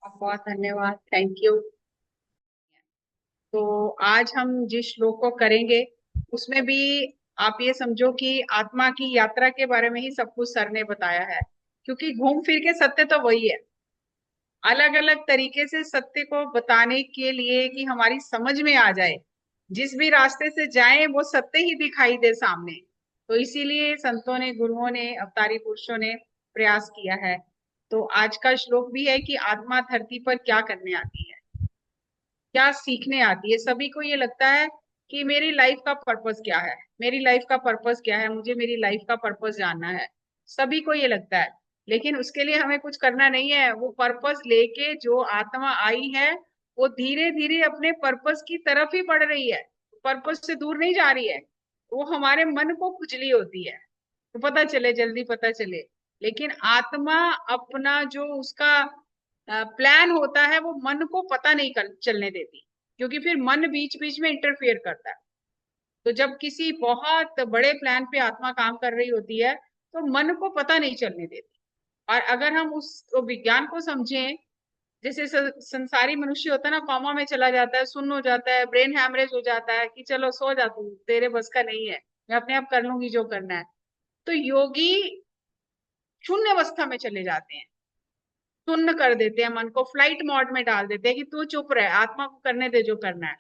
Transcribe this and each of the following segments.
बहुत बहुत धन्यवाद, थैंक यू। तो आज हम जिस श्लोक को करेंगे उसमें भी आप ये समझो कि आत्मा की यात्रा के बारे में ही सब कुछ सर ने बताया है, क्योंकि घूम फिर के सत्य तो वही है। अलग अलग तरीके से सत्य को बताने के लिए कि हमारी समझ में आ जाए, जिस भी रास्ते से जाएं वो सत्य ही दिखाई दे सामने। तो इसीलिए संतों ने, गुरुओं ने, अवतारी पुरुषों ने प्रयास किया है। तो आज का श्लोक भी है कि आत्मा धरती पर क्या करने आती है, क्या सीखने आती है। सभी को ये लगता है कि मेरी लाइफ का पर्पस क्या है, मेरी लाइफ का पर्पस क्या है, मुझे मेरी लाइफ का पर्पस जानना है। सभी को ये लगता है, लेकिन उसके लिए हमें कुछ करना नहीं है। वो पर्पस लेके जो आत्मा आई है वो धीरे धीरे अपने पर्पस की तरफ ही बढ़ रही है, पर्पस से दूर नहीं जा रही है। वो हमारे मन को खुजली होती है तो पता चले, जल्दी पता चले। लेकिन आत्मा अपना जो उसका प्लान होता है वो मन को पता नहीं चलने देती, क्योंकि फिर मन बीच बीच में इंटरफेयर करता है। तो जब किसी बहुत बड़े प्लान पे आत्मा काम कर रही होती है तो मन को पता नहीं चलने देती। और अगर हम उस विज्ञान को समझें, जैसे संसारी मनुष्य होता है ना, कॉमा में चला जाता है, सुन्न हो जाता है, ब्रेन हैमरेज हो जाता है कि चलो सो जा, तू तेरे बस का नहीं है, मैं अपने आप कर लूंगी जो करना है। तो योगी शून्य अवस्था में चले जाते हैं, शून्य कर देते हैं, मन को फ्लाइट मोड में डाल देते हैं कि तू चुप रहे, आत्मा को करने दे जो करना है।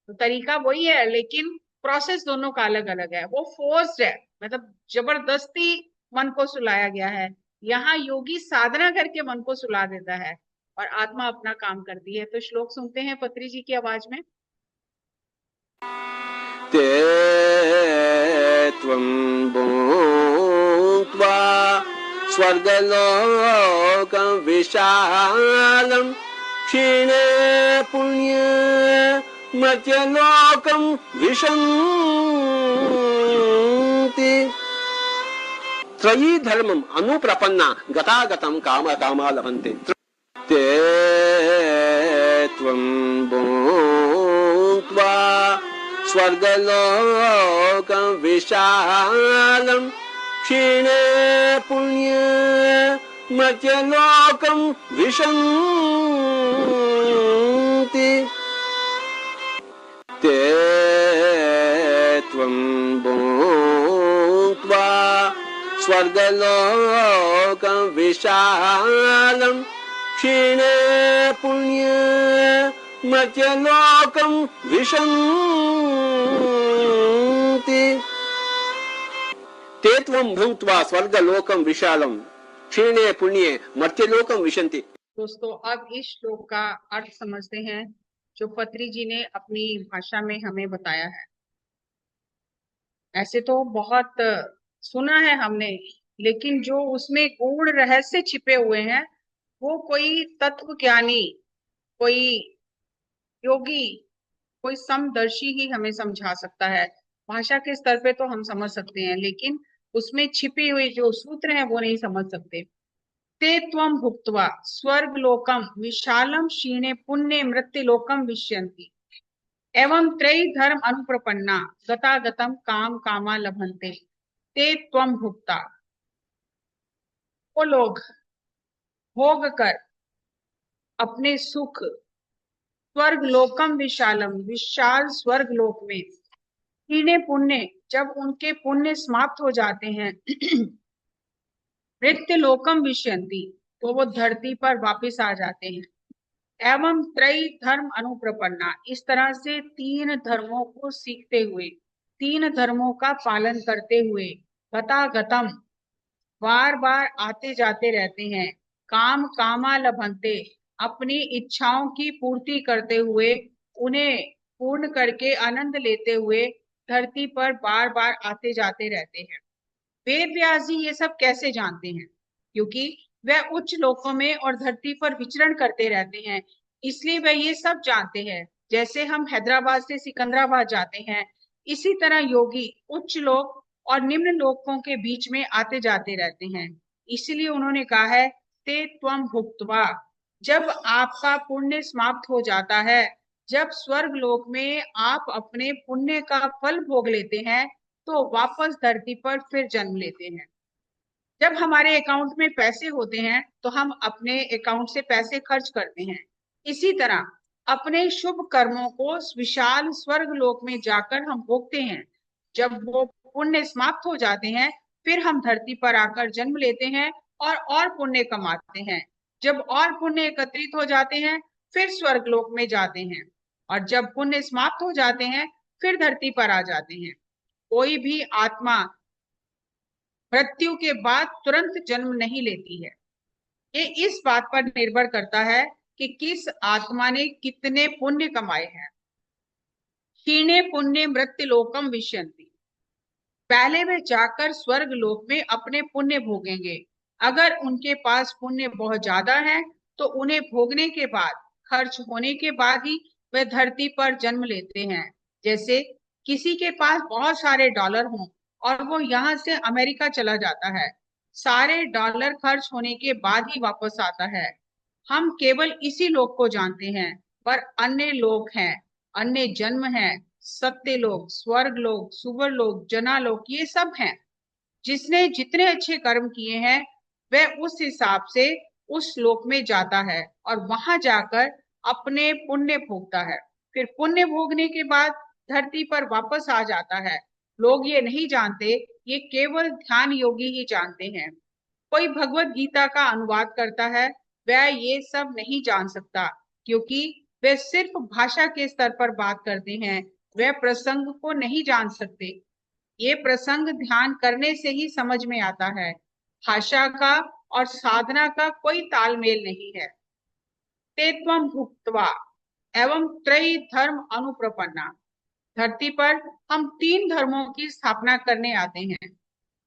तो तरीका वही है, लेकिन प्रोसेस दोनों का अलग अलग है। वो फोर्स्ड है, मतलब जबरदस्ती मन को सुलाया गया है। यहाँ योगी साधना करके मन को सुला देता है और आत्मा अपना काम करती है। तो श्लोक सुनते हैं पत्री जी की आवाज में। ते त्वं भूत्वा स्वर्गलोकं विशालं क्षीणे पुण्ये मर्त्यलोकं विशन्ति त्रयी धर्मम् अनुप्रपन्ना गतागतं काम कामा लभन्ते ते त्वं भूत्वा स्वर्गलोकं विशालं क्षीणे पुण्ये मर्त्यलोकं विशन्ति ते त्वं भूत्वा स्वर्गलोकं विशालं क्षीणे पुण्ये मर्त्यलोकं विशन्ति ते त्वं भूत्वा स्वर्गलोकं विशालं क्षीणे पुण्ये मर्त्यलोकं विशन्ति। दोस्तों, अब इस श्लोक का अर्थ समझते हैं जो पत्री जी ने अपनी भाषा में हमें बताया है। ऐसे तो बहुत सुना है हमने, लेकिन जो उसमें गूढ़ रहस्य छिपे हुए हैं वो कोई तत्व ज्ञानी, कोई योगी, कोई समदर्शी ही हमें समझा सकता है। भाषा के स्तर पे तो हम समझ सकते हैं, लेकिन उसमें छिपी हुई जो सूत्र है वो नहीं समझ सकते। ते त्वं भुक्त्वा स्वर्ग लोकम विशालम क्षीणे पुण्य मृत्यु लोकम विश्यन्ति एवं त्रयी धर्म अनुप्रपन्ना गतागतम काम कामा लभन्ते। ते त्वं भुक्ता, वो लोग भोग कर अपने सुख, स्वर्ग लोकम विशालम, विशाल स्वर्ग लोक में, हीने पुण्य, जब उनके पुण्य समाप्त हो जाते हैं, मृत्यु लोकम विशयंती, तो वो धरती पर वापस आ जाते हैं। एवं त्रय धर्म अनुप्रपन्ना, इस तरह से तीन धर्मों को सीखते हुए, तीन धर्मों का पालन करते हुए, गतागतम, बार बार आते जाते रहते हैं, काम कामा लभंते, अपनी इच्छाओं की पूर्ति करते हुए, उन्हें पूर्ण करके आनंद लेते हुए धरती पर बार बार आते जाते रहते हैं। वेद व्यास जी ये सब कैसे जानते हैं? क्योंकि वह उच्च लोकों में और धरती पर विचरण करते रहते हैं, इसलिए वह ये सब जानते हैं। जैसे हम हैदराबाद से सिकंदराबाद जाते हैं, इसी तरह योगी उच्च लोक और निम्न लोकों के बीच में आते जाते रहते हैं। इसलिए उन्होंने कहा है ते त्वं भुक्त्वा, जब आपका पुण्य समाप्त हो जाता है, जब स्वर्ग लोक में आप अपने पुण्य का फल भोग लेते हैं, तो वापस धरती पर फिर जन्म लेते हैं। जब हमारे अकाउंट में पैसे होते हैं तो हम अपने अकाउंट से पैसे खर्च करते हैं। इसी तरह अपने शुभ कर्मों को विशाल स्वर्ग लोक में जाकर हम भोगते हैं। जब वो पुण्य समाप्त हो जाते हैं, फिर हम धरती पर आकर जन्म लेते हैं और पुण्य कमाते हैं। जब और पुण्य एकत्रित हो जाते हैं, फिर स्वर्ग लोक में जाते हैं, और जब पुण्य समाप्त हो जाते हैं, फिर धरती पर आ जाते हैं। कोई भी आत्मा मृत्यु के बाद तुरंत जन्म नहीं लेती है। ये इस बात पर निर्भर करता है कि किस आत्मा ने कितने पुण्य कमाए हैं। क्षीणे पुण्य मृत्यु लोकम विशंति, पहले वे जाकर स्वर्ग लोक में अपने पुण्य भोगेंगे। अगर उनके पास पुण्य बहुत ज्यादा है तो उन्हें भोगने के बाद, खर्च होने के बाद ही वे धरती पर जन्म लेते हैं। जैसे किसी के पास बहुत सारे डॉलर हों और वो यहाँ से अमेरिका चला जाता है, सारे डॉलर खर्च होने के बाद ही वापस आता है। हम केवल इसी लोक को जानते हैं, पर अन्य लोक हैं, अन्य जन्म हैं, सत्य लोक, स्वर्ग लोक, सुवर लोक, जना लोक, ये सब हैं। जिसने जितने अच्छे कर्म किए हैं वह उस हिसाब से उस लोक में जाता है और वहां जाकर अपने पुण्य भोगता है। फिर पुण्य भोगने के बाद धरती पर वापस आ जाता है। लोग ये नहीं जानते, ये केवल ध्यान योगी ही जानते हैं। कोई भगवत गीता का अनुवाद करता है, वह ये सब नहीं जान सकता, क्योंकि वे सिर्फ भाषा के स्तर पर बात करते हैं, वह प्रसंग को नहीं जान सकते। ये प्रसंग ध्यान करने से ही समझ में आता है। भाषा का और साधना का कोई तालमेल नहीं है। तेत्वम भुक्त्वा एवं त्रयी धर्म अनुप्रपन्ना, धरती पर हम 3 धर्मों की स्थापना करने आते हैं।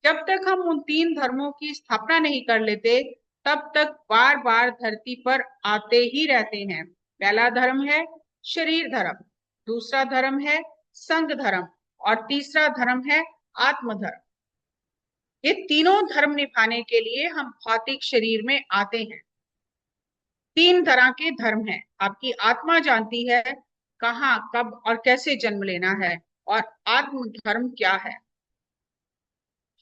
जब तक हम उन 3 धर्मों की स्थापना नहीं कर लेते, तब तक बार बार धरती पर आते ही रहते हैं। पहला धर्म है शरीर धर्म, दूसरा धर्म है संघ धर्म, और तीसरा धर्म है आत्म धर्म। ये तीनों धर्म निभाने के लिए हम भौतिक शरीर में आते हैं। 3 तरह के धर्म हैं। आपकी आत्मा जानती है कहाँ, कब और कैसे जन्म लेना है। और आत्म धर्म क्या है?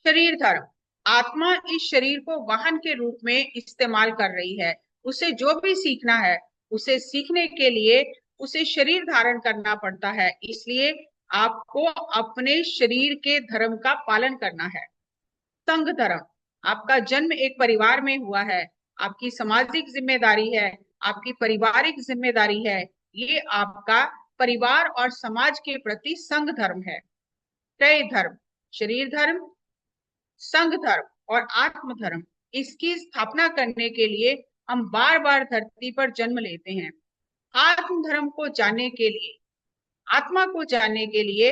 शरीर धर्म, आत्मा इस शरीर को वाहन के रूप में इस्तेमाल कर रही है। उसे जो भी सीखना है, उसे सीखने के लिए उसे शरीर धारण करना पड़ता है। इसलिए आपको अपने शरीर के धर्म का पालन करना है। संघ धर्म, आपका जन्म एक परिवार में हुआ है, आपकी सामाजिक जिम्मेदारी है, आपकी पारिवारिक जिम्मेदारी है। ये आपका परिवार और समाज के प्रति संघ धर्म है। त्रय धर्म, शरीर धर्म, संघ धर्म और आत्म धर्म, इसकी स्थापना करने के लिए हम बार बार धरती पर जन्म लेते हैं। आत्म धर्म को जानने के लिए, आत्मा को जानने के लिए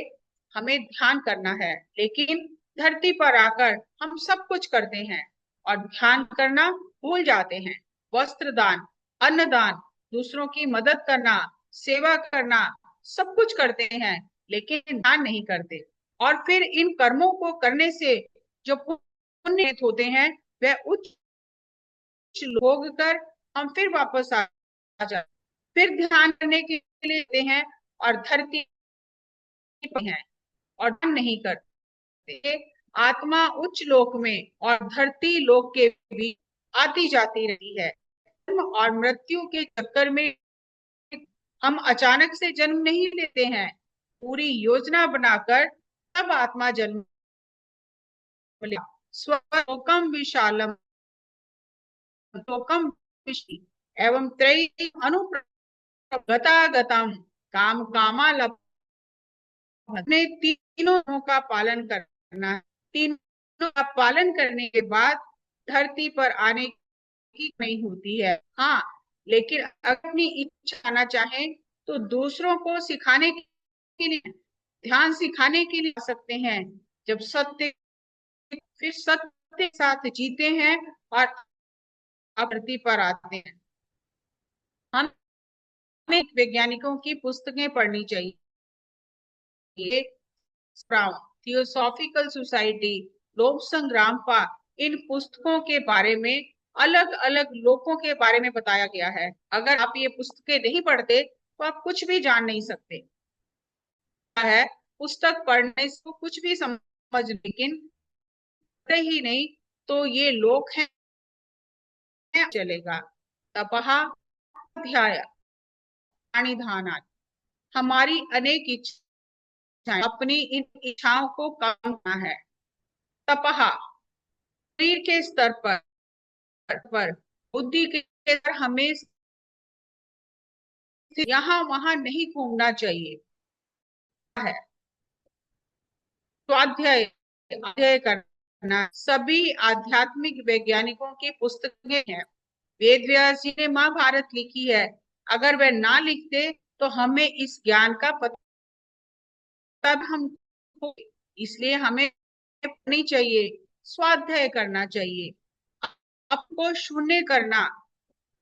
हमें ध्यान करना है। लेकिन धरती पर आकर हम सब कुछ करते हैं और ध्यान करना भूल जाते हैं। वस्त्र दान, अन्न दान, दूसरों की मदद करना, सेवा करना, सब कुछ करते हैं, लेकिन ध्यान नहीं करते। और फिर इन कर्मों को करने से जो पुण्य होते हैं, वह उच्च भोग कर हम फिर वापस आ जाते, फिर ध्यान करने के लिए हैं और धरती हैं और ध्यान नहीं करते। आत्मा उच्च लोक में और धरती लोक के बीच आती जाती रही है। जन्म और मृत्यु के चक्कर में हम अचानक से जन्म नहीं लेते हैं, पूरी योजना बनाकर तब आत्मा जन्म लिया। स्वलोकम विशालम लोकम एवं त्रयी अनुप्रगतागतम काम कामालभ, अपने तीनों का पालन करना है। तीनों का पालन करने के बाद धरती पर आने की नहीं होती है। हाँ, लेकिन अपनी इच्छा आना चाहे तो दूसरों को सिखाने के लिए, ध्यान सिखाने के लिए आ सकते हैं। जब सत्य, फिर सत्य के साथ जीते हैं और धरती पर आते हैं। हमें वैज्ञानिकों की पुस्तकें पढ़नी चाहिए। थियोसॉफिकल सोसाइटी, लोक संग्राम पा, इन पुस्तकों के बारे में अलग अलग लोगों के बारे में बताया गया है। अगर आप ये पुस्तकें नहीं पढ़ते तो आप कुछ भी जान नहीं सकते है। पुस्तक पढ़ने से कुछ भी समझ, लेकिन ही नहीं तो ये लोक है चलेगा। तपहा अध्याय प्राणिधानात्, हमारी अनेक इच्छाएं, अपनी इन इच्छाओं को कम करना है। तपहा शरीर के स्तर पर बुद्धि के स्तर हमें यहाँ वहां नहीं घूमना चाहिए है। स्वाध्याय अध्यय करना, सभी आध्यात्मिक वैज्ञानिकों की पुस्तकें हैं। वेद व्यास जी ने महाभारत लिखी है, अगर वह ना लिखते तो हमें इस ज्ञान का पता, तब हम, इसलिए हमें पढ़नी चाहिए, स्वाध्याय करना चाहिए। आपको शून्य करना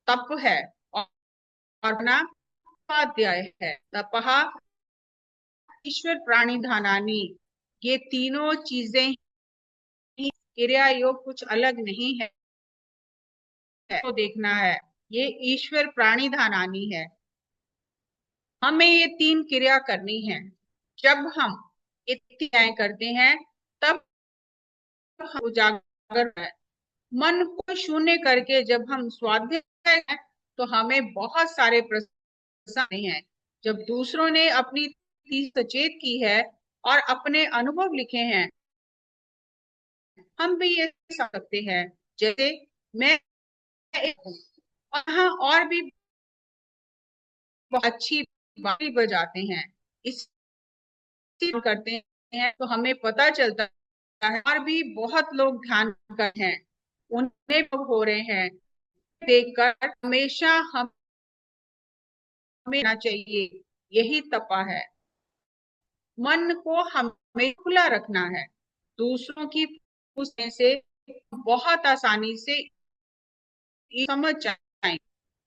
तप है और ना स्वाध्याय है। तपहा ईश्वर प्राणी धानानी, ये तीनों चीजें क्रिया योग कुछ अलग नहीं है, तो देखना है। ये ईश्वर प्राणी धानानी है, हमें ये तीन क्रिया करनी है। जब हम ये क्रियाएं करते हैं तब हम उजागर है। मन को शून्य करके जब हम स्वाध्याय हैं तो हमें बहुत सारे प्रश्न हैं। जब दूसरों ने अपनी सचेत की है और अपने अनुभव लिखे हैं, हम भी ये सकते हैं। जैसे मैं वहां और भी अच्छी बात बजाते हैं, इस करते हैं तो हमें पता चलता है और भी बहुत लोग ध्यान कर हैं, उन्हें हो रहे हैं, देखकर हमेशा हमें ना चाहिए। यही तपा है। मन को हमें खुला रखना है, दूसरों की पूछने से बहुत आसानी से समझ जाए।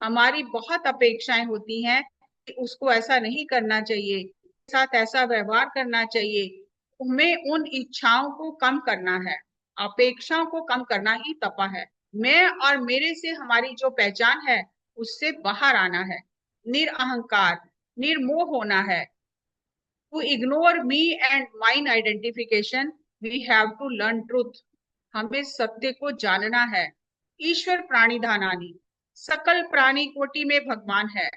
हमारी बहुत अपेक्षाएं होती हैं कि उसको ऐसा नहीं करना चाहिए, साथ ऐसा व्यवहार करना चाहिए। हमें उन इच्छाओं को कम करना है, अपेक्षाओं को कम करना ही तपा है। मैं और मेरे से हमारी जो पहचान है उससे बाहर आना है, निरअहंकार, निर्मोह होना है। To ignore me and mine identification we have to learn truth, हमें सत्य को जानना है। ईश्वर प्राणी धानानी, सकल प्राणी कोटि में भगवान है,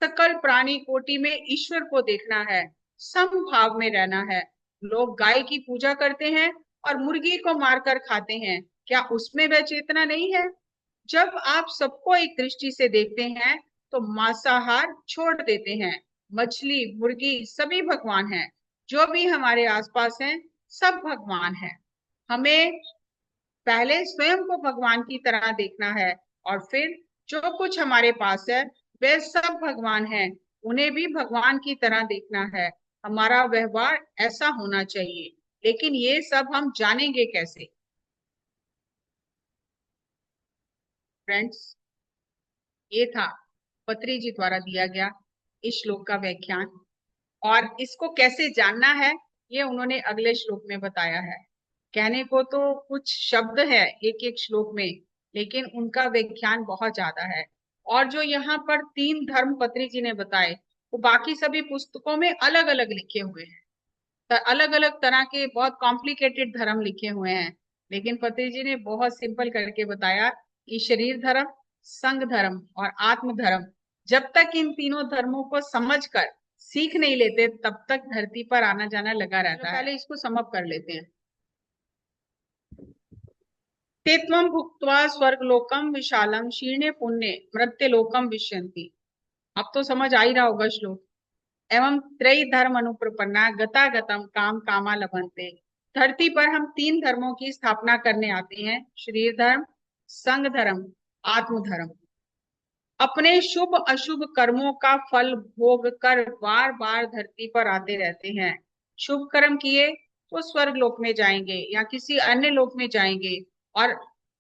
सकल प्राणी कोटि में ईश्वर को देखना है, समभाव में रहना है। लोग गाय की पूजा करते हैं और मुर्गी को मारकर खाते हैं, क्या उसमें वह चेतना नहीं है? जब आप सबको एक दृष्टि से देखते हैं तो मांसाहार छोड़ देते हैं। मछली, मुर्गी सभी भगवान हैं, जो भी हमारे आसपास हैं सब भगवान हैं। हमें पहले स्वयं को भगवान की तरह देखना है और फिर जो कुछ हमारे पास है वे सब भगवान हैं, उन्हें भी भगवान की तरह देखना है। हमारा व्यवहार ऐसा होना चाहिए, लेकिन ये सब हम जानेंगे कैसे? फ्रेंड्स, ये था पत्री जी द्वारा दिया गया इस श्लोक का व्याख्यान, और इसको कैसे जानना है ये उन्होंने अगले श्लोक में बताया है। कहने को तो कुछ शब्द है एक एक श्लोक में, लेकिन उनका व्याख्यान बहुत ज्यादा है। और जो यहाँ पर तीन धर्म पत्री जी ने बताए वो बाकी सभी पुस्तकों में अलग अलग लिखे हुए हैं, अलग अलग तरह के बहुत कॉम्प्लिकेटेड धर्म लिखे हुए हैं। लेकिन पत्री जी ने बहुत सिंपल करके बताया कि शरीर धर्म, संघ धर्म और आत्म धर्म, जब तक इन तीनों धर्मों को समझकर सीख नहीं लेते तब तक धरती पर आना जाना लगा रहता है। पहले इसको समअप कर लेते हैं। तेत्वं भुक्त्वा स्वर्गलोकम विशालम शीर्णे पुण्य मृत्युलोकम विश्यन्ति। अब तो समझ आ ही रहा होगा श्लोक। एवं त्रय धर्म अनुप्रपन्ना गतागतम काम कामा लभन्ते। धरती पर हम तीन धर्मों की स्थापना करने आते हैं, शरीर धर्म, संघ धर्म, आत्म धर्म। अपने शुभ अशुभ कर्मों का फल भोग कर बार बार धरती पर आते रहते हैं। शुभ कर्म किए तो स्वर्ग लोक में जाएंगे या किसी अन्य लोक में जाएंगे, और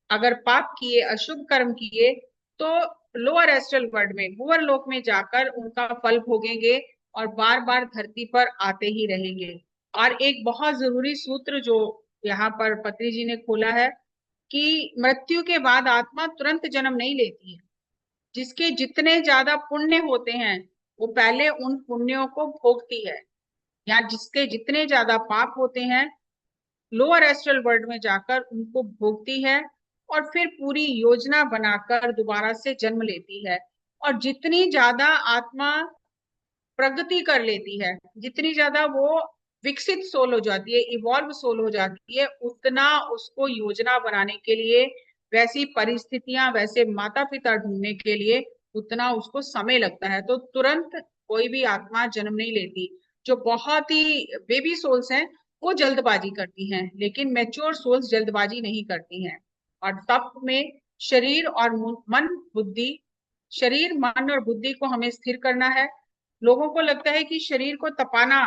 अगर पाप किए, अशुभ कर्म किए तो लोअर एस्ट्रल वर्ल्ड में, भूवर लोक में जाकर उनका फल भोगेंगे और बार बार धरती पर आते ही रहेंगे। और एक बहुत जरूरी सूत्र जो यहाँ पर पत्री जी ने खोला है कि मृत्यु के बाद आत्मा तुरंत जन्म नहीं लेती है। जिसके जितने ज्यादा पुण्य होते हैं वो पहले उन पुण्यों को भोगती है, या जिसके जितने ज्यादा पाप होते हैं लोअर एस्ट्रल वर्ल्ड में जाकर उनको भोगती है और फिर पूरी योजना बनाकर दोबारा से जन्म लेती है। और जितनी ज्यादा आत्मा प्रगति कर लेती है, जितनी ज्यादा वो विकसित सोल हो जाती है, इवॉल्व सोल हो जाती है, उतना उसको योजना बनाने के लिए, वैसी परिस्थितियां, वैसे माता पिता ढूंढने के लिए उतना उसको समय लगता है। तो तुरंत कोई भी आत्मा जन्म नहीं लेती। जो बहुत ही बेबी सोल्स हैं वो जल्दबाजी करती हैं, लेकिन मैच्योर सोल्स जल्दबाजी नहीं करती हैं। और तप में शरीर और मन बुद्धि, शरीर मन और बुद्धि को हमें स्थिर करना है। लोगों को लगता है कि शरीर को तपाना,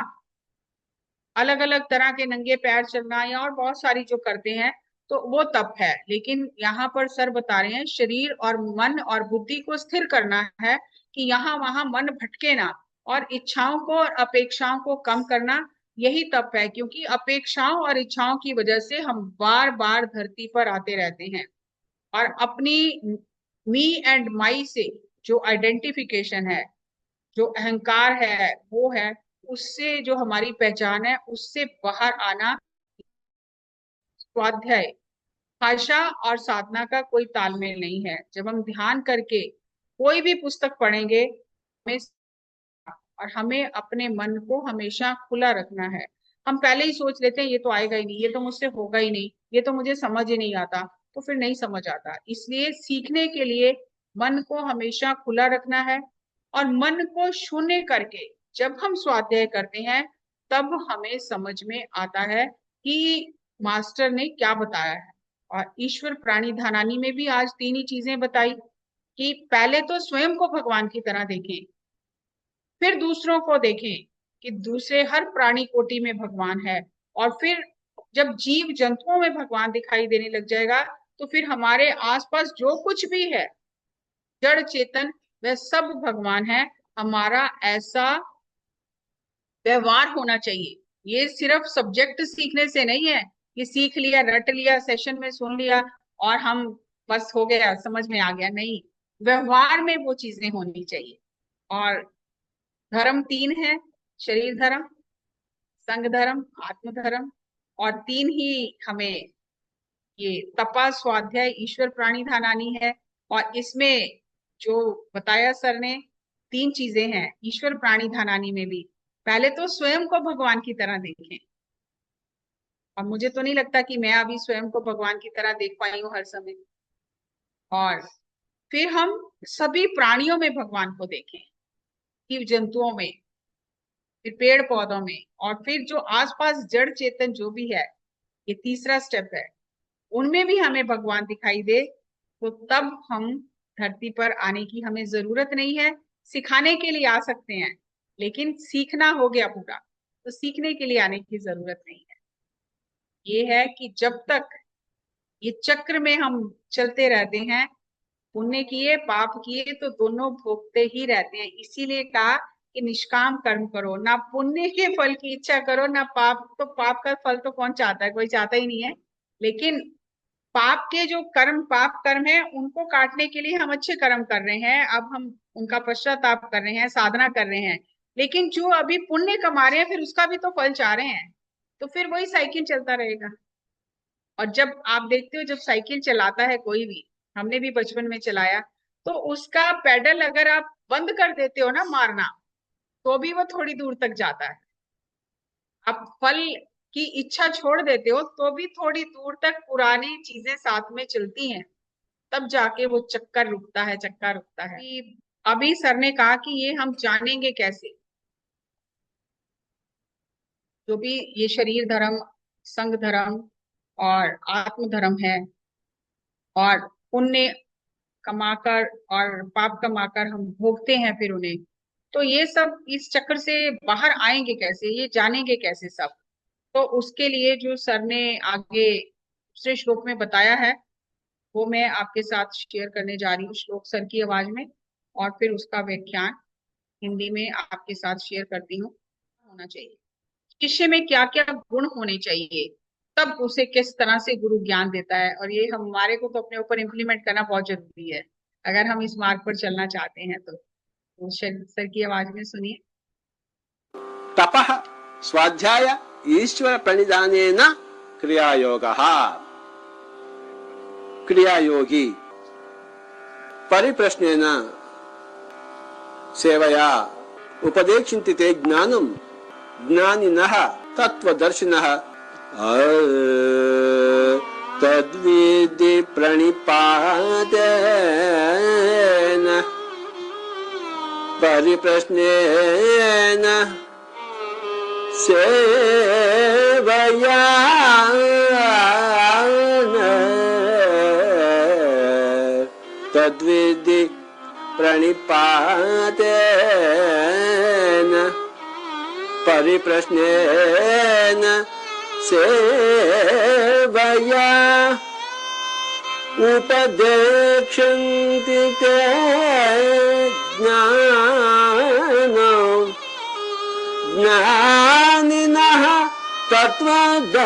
अलग अलग तरह के नंगे पैर चलना या और बहुत सारी जो करते हैं तो वो तप है, लेकिन यहाँ पर सर बता रहे हैं शरीर और मन और बुद्धि को स्थिर करना है कि यहाँ वहां मन भटके ना, और इच्छाओं को और अपेक्षाओं को कम करना, यही तप है। क्योंकि अपेक्षाओं और इच्छाओं की वजह से हम बार बार धरती पर आते रहते हैं, और अपनी मी एंड माई से जो आइडेंटिफिकेशन है, जो अहंकार है वो है, उससे जो हमारी पहचान है उससे बाहर आना। स्वाध्याय, भाषा और साधना का कोई तालमेल नहीं है। जब हम ध्यान करके कोई भी पुस्तक पढ़ेंगे, हमें और हमें अपने मन को हमेशा खुला रखना है। हम पहले ही सोच लेते हैं ये तो आएगा ही नहीं, ये तो मुझसे होगा ही नहीं, ये तो मुझे समझ ही नहीं आता, तो फिर नहीं समझ आता। इसलिए सीखने के लिए मन को हमेशा खुला रखना है, और मन को शून्य करके जब हम स्वाध्याय करते हैं तब हमें समझ में आता है कि मास्टर ने क्या बताया है। और ईश्वर प्राणी धनानी में भी आज तीन ही चीजें बताई कि पहले तो स्वयं को भगवान की तरह देखें, फिर दूसरों को देखें कि दूसरे हर प्राणी कोटि में भगवान है, और फिर जब जीव जंतुओं में भगवान दिखाई देने लग जाएगा तो फिर हमारे आसपास जो कुछ भी है जड़ चेतन वह सब भगवान है। हमारा ऐसा व्यवहार होना चाहिए। ये सिर्फ सब्जेक्ट सीखने से नहीं है, ये सीख लिया, रट लिया, सेशन में सुन लिया और हम बस हो गया, समझ में आ गया, नहीं, व्यवहार में वो चीजें होनी चाहिए। और धर्म तीन है, शरीर धर्म, संग धर्म, आत्म धर्म, और तीन ही हमें ये तपा स्वाध्याय ईश्वर प्राणी धानानी है। और इसमें जो बताया सर ने तीन चीजें हैं ईश्वर प्राणी धानानी में भी। पहले तो स्वयं को भगवान की तरह देखें, और मुझे तो नहीं लगता कि मैं अभी स्वयं को भगवान की तरह देख पाई हूँ हर समय। और फिर हम सभी प्राणियों में भगवान को देखें, जीव जंतुओं में, फिर पेड़ पौधों में, और फिर जो आसपास जड़ चेतन जो भी है, ये तीसरा स्टेप है, उनमें भी हमें भगवान दिखाई दे। तो तब हम धरती पर आने की हमें जरूरत नहीं है। सिखाने के लिए आ सकते हैं, लेकिन सीखना हो गया पूरा, तो सीखने के लिए आने की जरूरत नहीं है। ये है कि जब तक ये चक्र में हम चलते रहते हैं, पुण्य किए पाप किए तो दोनों भोगते ही रहते हैं। इसीलिए कहा कि निष्काम कर्म करो, ना पुण्य के फल की इच्छा करो ना पाप, तो पाप का फल तो कौन चाहता है, कोई चाहता ही नहीं है। लेकिन पाप के जो कर्म, पाप कर्म है, उनको काटने के लिए हम अच्छे कर्म कर रहे हैं, अब हम उनका पश्चाताप कर रहे हैं, साधना कर रहे हैं। लेकिन जो अभी पुण्य कमा रहे हैं फिर उसका भी तो फल चाह रहे हैं, तो फिर वही साइकिल चलता रहेगा। और जब आप देखते हो जब साइकिल चलाता है कोई भी, हमने भी बचपन में चलाया, तो उसका पेडल अगर आप बंद कर देते हो ना मारना, तो भी वो थोड़ी दूर तक जाता है। आप फल की इच्छा छोड़ देते हो तो भी थोड़ी दूर तक पुरानी चीजें साथ में चलती हैं, तब जाके वो चक्कर रुकता है, चक्का रुकता है। अभी सर ने कहा कि ये हम जानेंगे कैसे, जो भी ये शरीर धर्म, संग धर्म और आत्म धर्म है, और पुण्य कमाकर और पाप कमाकर हम भोगते हैं फिर उन्हें, तो ये सब इस चक्र से बाहर आएंगे कैसे, ये जानेंगे कैसे सब। तो उसके लिए जो सर ने आगे दूसरे श्लोक में बताया है वो मैं आपके साथ शेयर करने जा रही हूँ, श्लोक सर की आवाज में, और फिर उसका व्याख्यान हिंदी में आपके साथ शेयर करती हूँ। होना चाहिए शिष्य में, क्या क्या गुण होने चाहिए, तब उसे किस तरह से गुरु ज्ञान देता है। और ये हमारे को तो अपने ऊपर इम्प्लीमेंट करना बहुत जरूरी है अगर हम इस मार्ग पर चलना चाहते हैं। तो सर की आवाज में सुनिए। तपः स्वाध्याय ईश्वर प्रणिधानेन क्रियायोगः क्रियायोगी परिप्रश्नेन सेवया उपदेक्षन्ति ते ज्ञानं ज्ञानिनः तत्त्वदर्शिनः तद्विधि प्रणिपातेन परिप्रश्नेन सेवया तद्विधि प्रणिपातेन परिप्रश्नेन सेवया उपदेक्षन्ति ते ज्ञानं ज्ञानिनः तत्त्वदर्शिनः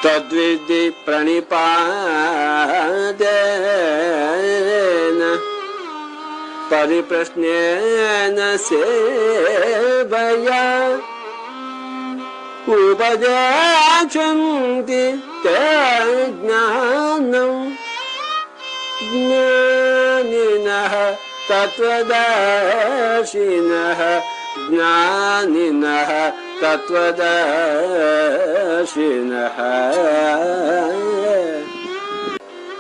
तद्विधि प्रणिपातेन परिप्रश्नेन सेवया उपदेक्षन्ति ते ज्ञानं ज्ञानिनः तत्त्वदर्शिनः ज्ञानिनः तत्त्वदर्शिनः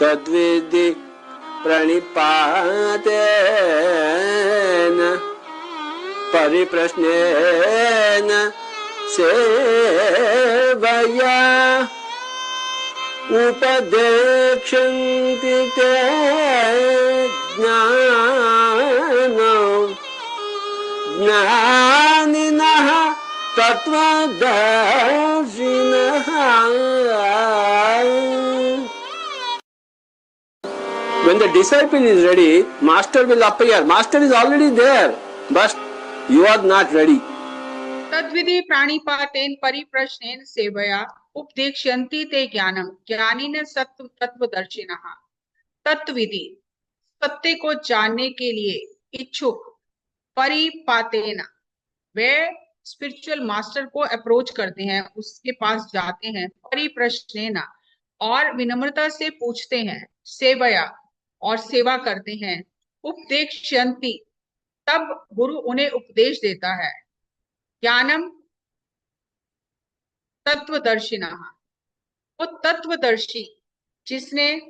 तद्विधि प्रणिपातेन परिप्रश्नेन सेवया उपदेक्षन्ति ते ज्ञानं ज्ञानिनः तत्त्वदर्शिनः When the disciple is ready, master will appear. Master is already there, but you are not ready. तद्विधि प्राणिपातेन परिप्रश्नेन सेवया उपदेक्ष्यन्ति ते ज्ञानम ज्ञानिनः तत्त्वदर्शिनः। तत्विधि सत्य को जानने के लिए इच्छुक, परिपातेन वे स्पिरिचुअल मास्टर को अप्रोच करते हैं, उसके पास जाते हैं, परिप्रश्नेन और विनम्रता से पूछते हैं, सेवया और सेवा करते हैं, उपदेक्ष्यन्ति तब गुरु उन्हें उपदेश देता है, ज्ञानम तत्वदर्शिनः वो तत्वदर्शी जिसने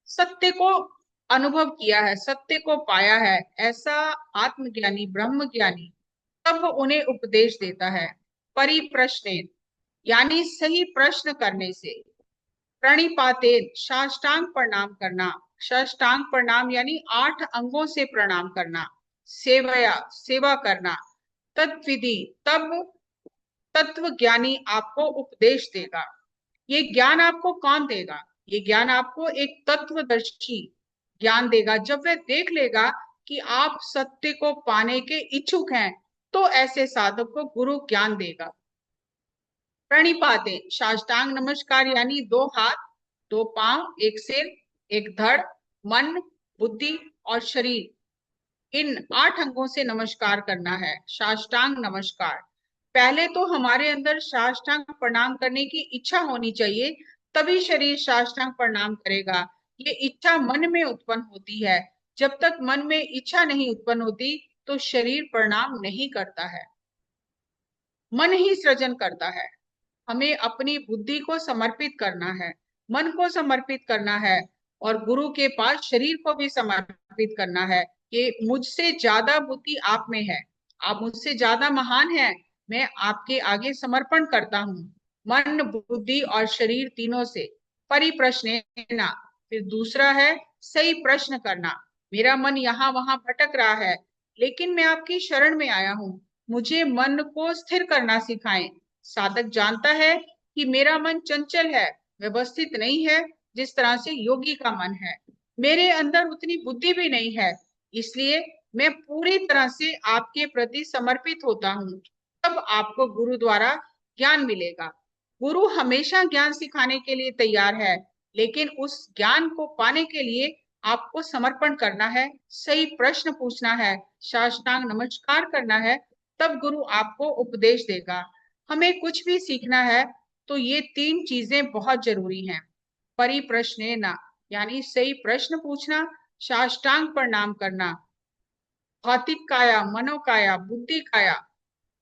सत्य को अनुभव किया है, सत्य को पाया है, ऐसा आत्मज्ञानी ब्रह्म ज्ञानी तब उन्हें उपदेश देता है। परिप्रश्नेन यानी सही प्रश्न करने से, प्रणिपातेन साष्टांग प्रणाम करना, साष्टांग प्रणाम यानी 8 अंगों से प्रणाम करना, सेवया सेवा करना, तत्विधि तब तत्व ज्ञानी आपको उपदेश देगा। ये ज्ञान आपको कौन देगा? ये ज्ञान आपको एक तत्वदर्शी ज्ञान देगा। जब वह देख लेगा कि आप सत्य को पाने के इच्छुक हैं, तो ऐसे साधक को गुरु ज्ञान देगा। प्रणिपाते साष्टांग नमस्कार यानी 2 हाथ, 2 पांव, 1 सिर, 1 धड़, मन, बुद्धि और शरीर, इन 8 अंगों से नमस्कार करना है। साष्टांग नमस्कार। पहले तो हमारे अंदर साष्टांग प्रणाम करने की इच्छा होनी चाहिए, तभी शरीर साष्टांग प्रणाम करेगा। ये इच्छा मन में उत्पन्न होती है। जब तक मन में इच्छा नहीं उत्पन्न होती तो शरीर प्रणाम नहीं करता है, मन ही सृजन करता है। हमें अपनी बुद्धि को समर्पित करना है, मन को समर्पित करना है और गुरु के पास शरीर को भी समर्पित करना है कि मुझसे ज्यादा बुद्धि आप में है, आप मुझसे ज्यादा महान हैं, मैं आपके आगे समर्पण करता हूँ। मन, बुद्धि और शरीर तीनों से। परिप्रश्नेन फिर दूसरा है सही प्रश्न करना। मेरा मन यहाँ वहां भटक रहा है, लेकिन मैं आपकी शरण में आया हूँ, मुझे मन को स्थिर करना सिखाएं। साधक जानता है कि मेरा मन चंचल है, व्यवस्थित नहीं है, जिस तरह से योगी का मन है। मेरे अंदर उतनी बुद्धि भी नहीं है, इसलिए मैं पूरी तरह से आपके प्रति समर्पित होता हूँ। तब आपको गुरु द्वारा ज्ञान मिलेगा। गुरु हमेशा ज्ञान सिखाने के लिए तैयार है, लेकिन उस ज्ञान को पाने के लिए आपको समर्पण करना है, सही प्रश्न पूछना है, साष्टांग नमस्कार करना है, तब गुरु आपको उपदेश देगा। हमें कुछ भी सीखना है तो ये तीन चीजें बहुत जरूरी हैं। परिप्रश्नेन यानी सही प्रश्न पूछना, साष्टांग प्रणाम करना, भौतिक काया, मनोकाया, बुद्धि काया,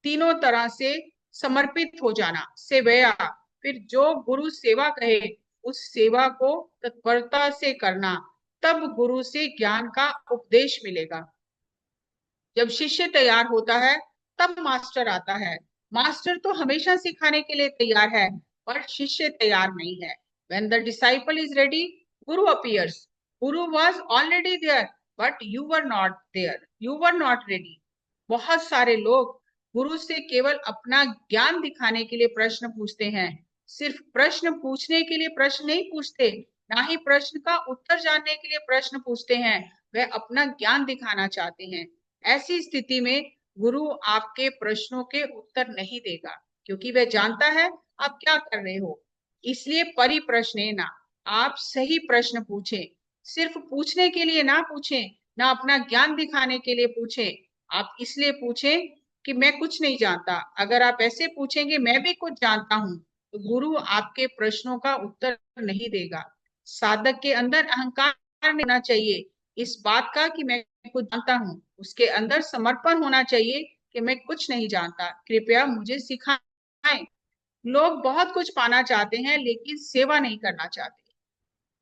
तीनों तरह से समर्पित हो जाना, सेवया, फिर जो गुरु सेवा कहे उस सेवा को तत्परता से करना, तब गुरु से ज्ञान का उपदेश मिलेगा। जब शिष्य तैयार होता है तब मास्टर आता है। मास्टर तो हमेशा सिखाने के लिए तैयार है, पर शिष्य तैयार नहीं है। When the disciple is ready, Guru appears. Guru was already there, but you were not there. You were not ready. बहुत सारे लोग गुरु से केवल अपना ज्ञान दिखाने के लिए प्रश्न पूछते हैं। सिर्फ प्रश्न पूछने के लिए प्रश्न नहीं पूछते, ना ही प्रश्न का उत्तर जानने के लिए प्रश्न पूछते हैं। वह अपना ज्ञान दिखाना चाहते हैं। ऐसी स्थिति में गुरु आपके प्रश्नों के उत्तर नहीं देगा, क्योंकि वह जानता है आप क्या कर रहे हो। इसलिए परिप्रश्नेन, आप सही प्रश्न पूछें। सिर्फ पूछने के लिए ना पूछें, ना अपना ज्ञान दिखाने के लिए पूछें। आप इसलिए पूछें कि मैं कुछ नहीं जानता। अगर आप ऐसे पूछेंगे मैं भी कुछ जानता हूं, तो गुरु आपके प्रश्नों का उत्तर नहीं देगा। साधक के अंदर अहंकार नहीं होना चाहिए इस बात का कि मैं कुछ जानता हूँ। उसके अंदर समर्पण होना चाहिए कि मैं कुछ नहीं जानता, कृपया मुझे सिखाएं। लोग बहुत कुछ पाना चाहते हैं लेकिन सेवा नहीं करना चाहते।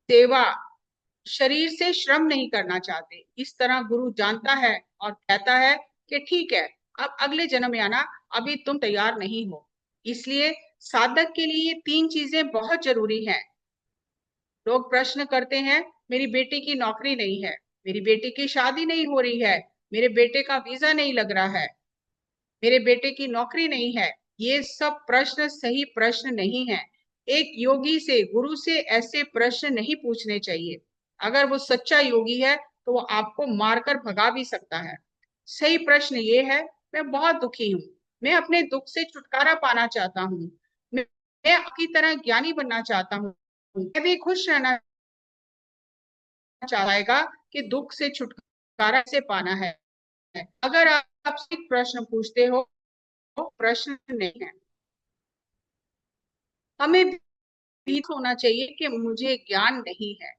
सेवा, शरीर से श्रम नहीं करना चाहते। इस तरह गुरु जानता है और कहता है कि ठीक है, अब अगले जन्म में आना, अभी तुम तैयार नहीं हो। इसलिए साधक के लिए ये तीन चीजें बहुत जरूरी हैं। लोग प्रश्न करते हैं, मेरी बेटी की नौकरी नहीं है, मेरी बेटी की शादी नहीं हो रही है, मेरे बेटे का वीजा नहीं लग रहा है, मेरे बेटे की नौकरी नहीं है। ये सब प्रश्न सही प्रश्न नहीं है। एक योगी से, गुरु से ऐसे प्रश्न नहीं पूछने चाहिए। अगर वो सच्चा योगी है तो वो आपको मारकर भगा भी सकता है। सही प्रश्न ये है, मैं बहुत दुखी हूँ, मैं अपने दुख से छुटकारा पाना चाहता हूँ, मैं आपकी तरह ज्ञानी बनना चाहता हूँ, मैं भी खुश रहना चाहेगा कि दुख से छुटकारा से पाना है। अगर आप आपसे एक प्रश्न पूछते हो तो प्रश्न नहीं है। हमें भी होना चाहिए कि मुझे ज्ञान नहीं है,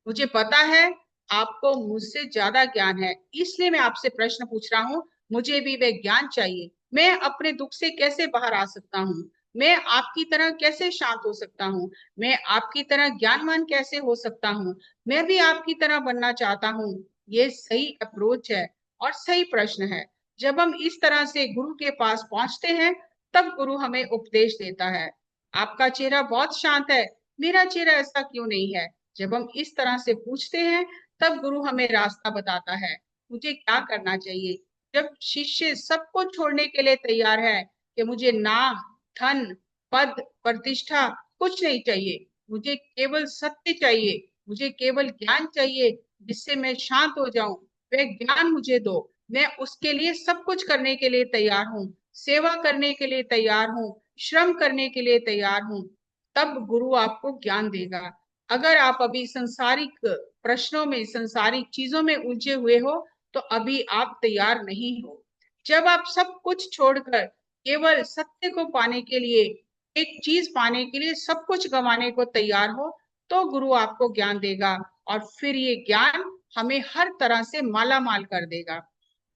मुझे पता है आपको मुझसे ज्यादा ज्ञान है, इसलिए मैं आपसे प्रश्न पूछ रहा हूँ। मुझे भी वह ज्ञान चाहिए। मैं अपने दुख से कैसे बाहर आ सकता हूँ, मैं आपकी तरह कैसे शांत हो सकता हूँ, मैं आपकी तरह ज्ञानवान कैसे हो सकता हूँ, मैं भी आपकी तरह बनना चाहता हूँ। ये सही अप्रोच है और सही प्रश्न है। जब हम इस तरह से गुरु के पास पहुंचते हैं तब गुरु हमें उपदेश देता है। आपका चेहरा बहुत शांत है, मेरा चेहरा ऐसा क्यों नहीं है। जब हम इस तरह से पूछते हैं तब गुरु हमें रास्ता बताता है, मुझे क्या करना चाहिए। जब शिष्य सबको छोड़ने के लिए तैयार है कि मुझे नाम, धन, पद, प्रतिष्ठा कुछ नहीं चाहिए, मुझे केवल सत्य चाहिए, मुझे केवल ज्ञान चाहिए जिससे मैं शांत हो जाऊं, वह ज्ञान मुझे दो, मैं उसके लिए सब कुछ करने के लिए तैयार हूँ, सेवा करने के लिए तैयार हूँ, श्रम करने के लिए तैयार हूँ, तब गुरु आपको ज्ञान देगा। अगर आप अभी संसारिक प्रश्नों में, संसारिक चीजों में उलझे हुए हो तो अभी आप तैयार नहीं हो। जब आप सब कुछ छोड़कर केवल सत्य को पाने के लिए, एक चीज पाने के लिए सब कुछ गंवाने को तैयार हो, तो गुरु आपको ज्ञान देगा और फिर ये ज्ञान हमें हर तरह से माला माल कर देगा।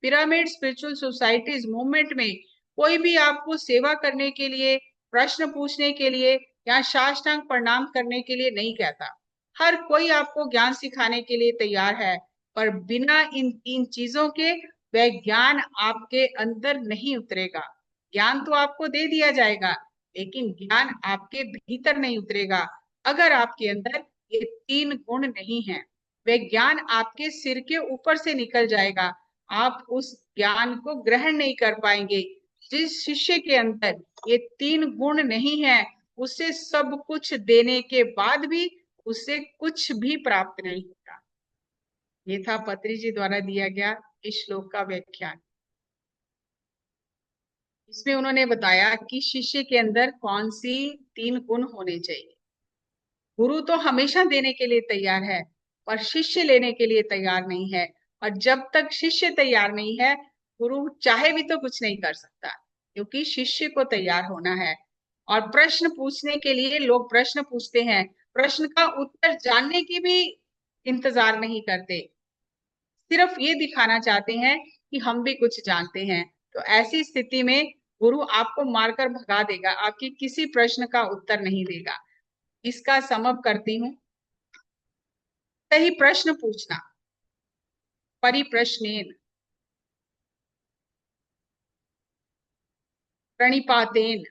पिरामिड स्पिरिचुअल सोसाइटीज मूवमेंट में कोई भी आपको सेवा करने के लिए, प्रश्न पूछने के लिए या साष्टांग प्रणाम करने के लिए नहीं कहता। हर कोई आपको ज्ञान सिखाने के लिए तैयार है, पर बिना इन तीन चीजों के वह ज्ञान आपके अंदर नहीं उतरेगा। ज्ञान तो आपको दे दिया जाएगा लेकिन ज्ञान आपके भीतर नहीं उतरेगा। अगर आपके अंदर ये तीन गुण नहीं है, वह ज्ञान आपके सिर के ऊपर से निकल जाएगा, आप उस ज्ञान को ग्रहण नहीं कर पाएंगे। जिस शिष्य के अंदर ये तीन गुण नहीं है, उसे सब कुछ देने के बाद भी उसे कुछ भी प्राप्त नहीं होता। ये था पत्री जी द्वारा दिया गया इस श्लोक का व्याख्यान। इसमें उन्होंने बताया कि शिष्य के अंदर कौन सी तीन गुण होने चाहिए। गुरु तो हमेशा देने के लिए तैयार है, पर शिष्य लेने के लिए तैयार नहीं है। और जब तक शिष्य तैयार नहीं है, गुरु चाहे भी तो कुछ नहीं कर सकता, क्योंकि शिष्य को तैयार होना है। और प्रश्न पूछने के लिए लोग प्रश्न पूछते हैं, प्रश्न का उत्तर जानने की भी इंतजार नहीं करते, सिर्फ ये दिखाना चाहते हैं कि हम भी कुछ जानते हैं। तो ऐसी स्थिति में गुरु आपको मारकर भगा देगा, आपकी किसी प्रश्न का उत्तर नहीं देगा। इसका समअप करती हूँ। सही प्रश्न पूछना, परिप्रश्नेन, प्रणिपातेन,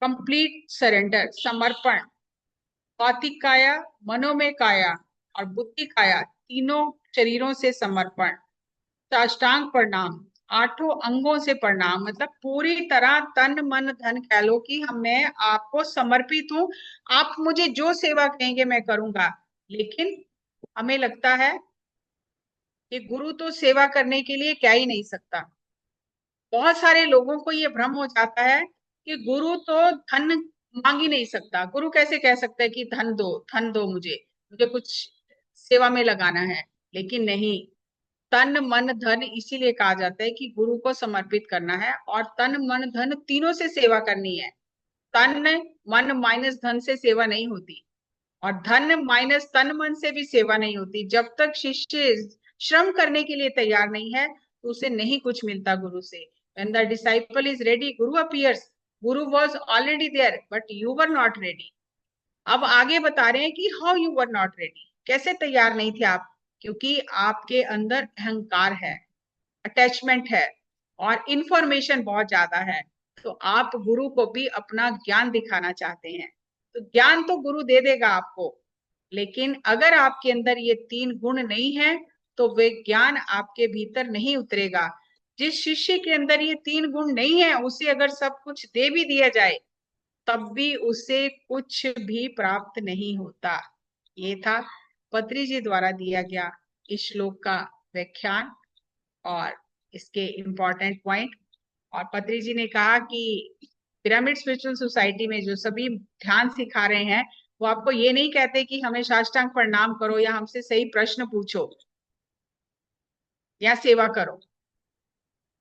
कंप्लीट सरेंडर, समर्पण, भौतिक काया, मनोमय काया और बुद्धि काया, तीनों शरीरों से समर्पण, साष्टांग प्रणाम, आठों अंगों से प्रणाम, मतलब पूरी तरह तन मन धन कह लो कि मैं आपको समर्पित हूँ, आप मुझे जो सेवा कहेंगे मैं करूंगा। लेकिन हमें लगता है कि गुरु तो सेवा करने के लिए क्या ही नहीं सकता। बहुत सारे लोगों को ये भ्रम हो जाता है कि गुरु तो धन मांग ही नहीं सकता। गुरु कैसे कह सकता है कि धन दो मुझे मुझे कुछ सेवा में लगाना है। लेकिन नहीं, तन मन धन इसीलिए कहा जाता है कि गुरु को समर्पित करना है, और तन मन धन तीनों से सेवा करनी है। तन मन माइनस धन से सेवा नहीं होती, और धन माइनस तन मन से भी सेवा नहीं होती। जब तक शिष्य श्रम करने के लिए तैयार नहीं है, तो उसे नहीं कुछ मिलता गुरु से। When the disciple is ready, Guru appears. Guru was already there, but you were not ready. अब आगे बता रहे हैं कि how you were not ready, कैसे तैयार नहीं थे आप? क्योंकि आपके अंदर अहंकार है, अटैचमेंट है, और इंफॉर्मेशन बहुत ज्यादा है। तो आप गुरु को भी अपना ज्ञान दिखाना चाहते हैं, तो ज्ञान तो गुरु दे देगा आपको, लेकिन अगर आपके अंदर ये तीन गुण नहीं है तो वे ज्ञान आपके भीतर नहीं उतरेगा। जिस शिष्य के अंदर ये तीन गुण नहीं है, उसे अगर सब कुछ दे भी दिया जाए तब भी उसे कुछ भी प्राप्त नहीं होता। ये था पत्री जी द्वारा दिया गया इस श्लोक का व्याख्यान और इसके इम्पोर्टेंट पॉइंट। और पत्री जी ने कहा कि पिरामिड स्पिरिचुअल सोसाइटी में जो सभी ध्यान सिखा रहे हैं, वो आपको ये नहीं कहते कि हमें साष्टांग प्रणाम करो या हमसे सही प्रश्न पूछो या सेवा करो,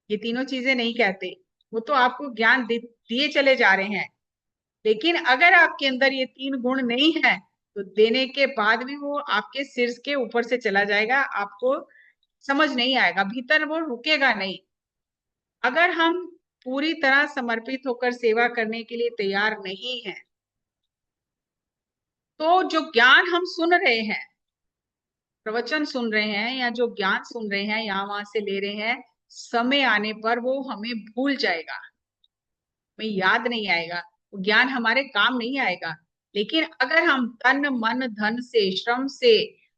ये तीनों चीजें नहीं कहते। वो तो आपको ज्ञान दिए चले जा रहे हैं, लेकिन अगर आपके अंदर ये तीन गुण नहीं है तो देने के बाद भी वो आपके सिर के ऊपर से चला जाएगा, आपको समझ नहीं आएगा, भीतर वो रुकेगा नहीं। अगर हम पूरी तरह समर्पित होकर सेवा करने के लिए तैयार नहीं है, तो जो ज्ञान हम सुन रहे हैं, प्रवचन सुन रहे हैं या जो ज्ञान सुन रहे हैं, यहाँ वहां से ले रहे हैं, समय आने पर वो हमें भूल जाएगा, हमें याद नहीं आएगा, वो ज्ञान हमारे काम नहीं आएगा। लेकिन अगर हम तन मन धन से, श्रम से,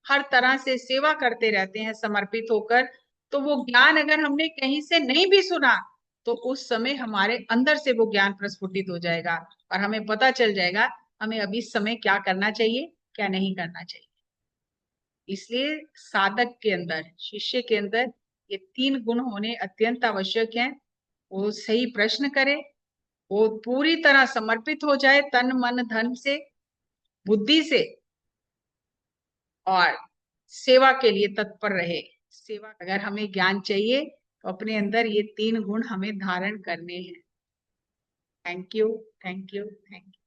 हर तरह से सेवा करते रहते हैं समर्पित होकर, तो वो ज्ञान अगर हमने कहीं से नहीं भी सुना तो उस समय हमारे अंदर से वो ज्ञान प्रस्फुटित हो जाएगा और हमें पता चल जाएगा हमें अभी इस समय क्या करना चाहिए, क्या नहीं करना चाहिए। इसलिए साधक के अंदर, शिष्य के अंदर ये तीन गुण होने अत्यंत आवश्यक हैं। वो सही प्रश्न करे, वो पूरी तरह समर्पित हो जाए तन मन धन से, बुद्धि से, और सेवा के लिए तत्पर रहे। सेवा, अगर हमें ज्ञान चाहिए तो अपने अंदर ये तीन गुण हमें धारण करने हैं। Thank you, thank you, thank you.